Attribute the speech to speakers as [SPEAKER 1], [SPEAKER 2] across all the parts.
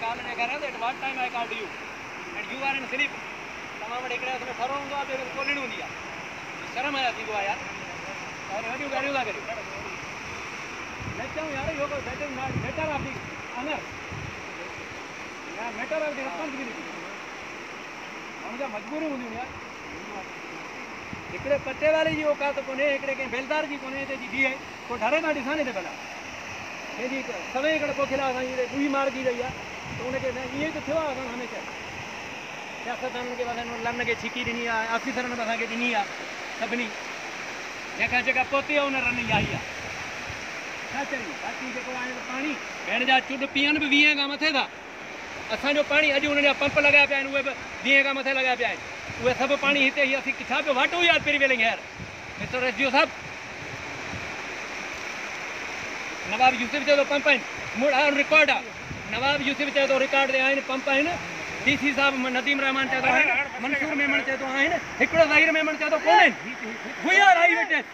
[SPEAKER 1] call and again at what time I called you and you are in sleep. तमाम एकड़े उसमें furrow होगा फिर Colin होनी है शर्म आया थी दुआ यार और हजू गाड़ी उड़ा करी लेता हूँ यार यो को that is not matter of the honour या मैटर ऑफ द रिस्पांसिबिलिटी हम जा मजबूरी होनी यार एकड़े पट्टे वाले जी औकात कोने एकड़े के बेलदार जी कोने ते जी दी है को ढारे ना दिसाने ते भला ये जी समय एकड़े पोखिला असां जी दुई मार दी रही है तो उनके ये तो थियो असां हमेशा सियासतदान के बाद लन के छिकी ॾिनी आहे ऑफिसरनि बि असांखे ॾिनी आहे सभिनी जेका जेका पहुती आहे उन रन ई आई आहे छा चई बाक़ी जेको आहे पाणी भेण जा चुड पीअनि बि 20 खां मथे था असांजो पाणी अॼु उन्हनि जा पंप लॻाया पिया आहिनि उहे बि 20 खां मथे लॻाया पिया आहिनि उहे सभु पाणी हिते ई असीं छा पियो वाटो यादि प्रिवेलिंग हेयर मिस्टर एसडीओ साहब नवाब यूसुफ चयो पंप आहिनि मूड ऑन रिकॉर्ड आहे नवाब यूसुफ चयो थो रिकॉर्ड ते आहिनि पंप आहिनि डीसी साहब नदीम रहमान चयो मंसूर मेमन चयो आहिनि हिकिड़ो ज़हीर मेमन चयो कोन आहिनि we are eye witness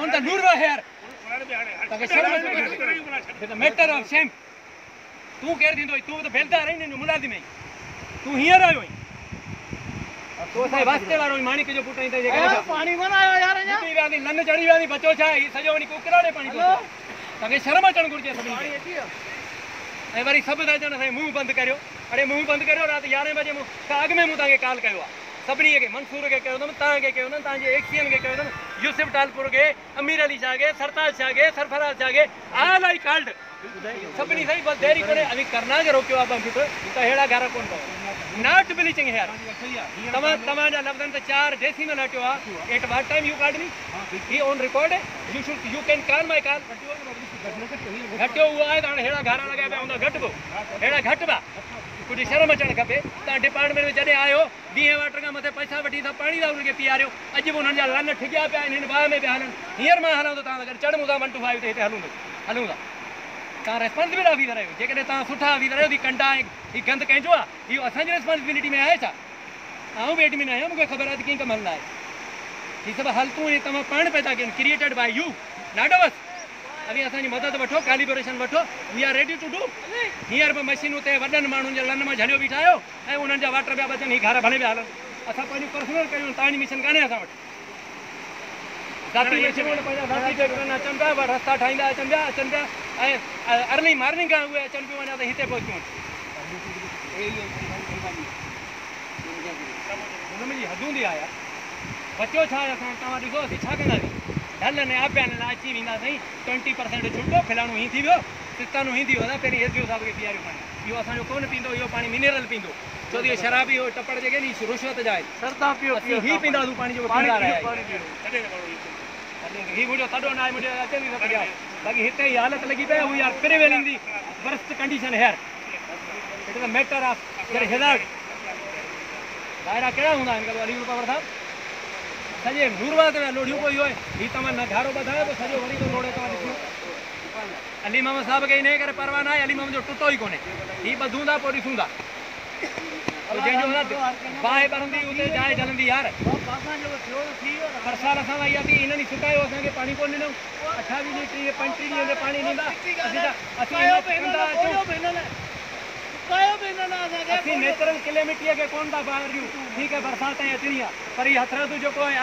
[SPEAKER 1] on the नूरवा हेयर मैटर ऑफ शेम तू केर थींदो तू त बेलदार आहीं न मुलाज़िम आहीं तू हींअर आयो आहीं तो असांजे वास्ते वारो माणिक जो पुट आहीं त पाणी कोन आयो यार अञा लन चढ़ी वियासीं बचो छा सॼो वञी कुकराड़े पाणी तव्हांखे शर्म अचणु घुरिजे सभिनी ऐं वरी सभु था चवनि असांखे मुंहुं बंदि करियो अरे मुंहुं बंदि करियो राति 11 बजे अॻु में मूं तव्हांखे कॉल कयो आहे सभिनी खे मंसूर खे कयो अथमि तव्हांखे कयो अथमि तव्हांजे एक्सियन खे कयो अथमि यूसुफ टालपुर खे अमीर अली शाह खे सरताज शाह खे सरफराज शाह खे ऑल आई कॉल्ड सभिनी सही बस देरी कोन्हे अभी करना के रोकियो आहे बंदि त अहिड़ा घर कोन अथव नॉट ब्लीचिंग हेयर तव्हांजा लफ़्ज़नि ते 4 डेसिमल हटियो आहे at what time you called me ही on record you can call my call घटियो उहो आहे त हाणे अहिड़ा घारा लॻाया पिया हूंदा घटि बि अहिड़ा घटि बि कुझु शर्म अचणु खपे तव्हां डिपार्टमेंट में जॾहिं आयो 20 वाटर खां मथे पैसा वठी था पाणी था उनखे पीआरियो अॼु बि उन्हनि जा लन ठिकिया पिया आहिनि हिन बाहि में पिया हलनि हींअर मां हलां थो तव्हां सां गॾु चढ़ूं था 1 to 5 ते हिते हलूं था तव्हां रेस्पॉन्सिबिल ऑफिसर आहियो जेकॾहिं तव्हां सुठा ऑफिसर आहियो कंडा ऐं हीउ गंद कंहिंजो आहे इहो असांजी रेस्पॉन्सिबिलिटी में आहे छा आऊं बि एडमिन आहियां मूंखे ख़बर आहे त कीअं कमु हलंदा आहे हीअ सभु हालतूं तव्हां पाण पैदा कयूं क्रिएटेड बाय यू ॾाढो बसि अभी असांजी मदद वठो कैलिब्रेशन वठो we are ready to do हींअर बि मशीनूं ते वॾनि माण्हुनि जे लन मां झलियो बीठा आहियो ऐं उन्हनि जा वाटर पिया बचनि हीअ घर भले पिया हलनि असां पंहिंजूं पर्सनल कयूं तव्हांजी मिशन कान्हे असां वटि ज़ाती मशीनूं पंहिंजा ज़ाती ट्रैक्टरनि अचनि पिया रस्ता ठाहींदा अचनि पिया ऐं अर्ली मॉर्निंग खां उहे अचनि पियूं अञा त हिते पहुचियूं हुन में हद हूंदी आहे यार बचियो छा आहे असां तव्हां ॾिसो असीं छा कंदासीं ढल ने आबियान अची वेंदासीं 20% छुटो फिलाणो हीअं थी वियो सिस्तानो हीअं थी वियो असां पहिरीं एसडीओ साहिब खे पीआरियो पाणी इहो असांजो कोन पींदो इहो पाणी मिनरल पींदो छो त इहो शराबी इहो टपड़ जेके नी रुश्वत जा आहे हीअ पींदासीं पाणी जेको पींदा रहिया हीअ मुंहिंजो तॾो न आहे मुंहिंजो अचे थी सघे बाक़ी हिते ई हालत लॻी पई we are prevailing the worst condition here it is a matter of हिदायत दायरा कहिड़ा हूंदा आहिनि अली रूपावर साहब सॼे नूरवा ते लोढ़ियूं कोई हुए हीअ तव्हां नगारो ॿधायो त सॼो वरी थो लोड़े तव्हां ॾिसो अली मोहम्मद साहिब खे इन करे परवाह न आहे अली मोहम्मद जो टुटो ई कोन्हे हीअ ॿधूं था पोइ ॾिसूं था जंहिंजो बाहि ॿरंदी उते जाइ जलंदी यार बरसात असां वई आहे हिननि सुकायो असांखे पाणी कोन ॾिनो 28 ॾींहं 35 ॾींहं ते पाणी ॾींदा असीं नेचुरल क्लेमिटीअ खे कोन था ॿाहिरियूं ठीकु आहे बरसाति ताईं अचणी आहे पर हीअ हथरादू जेको आहे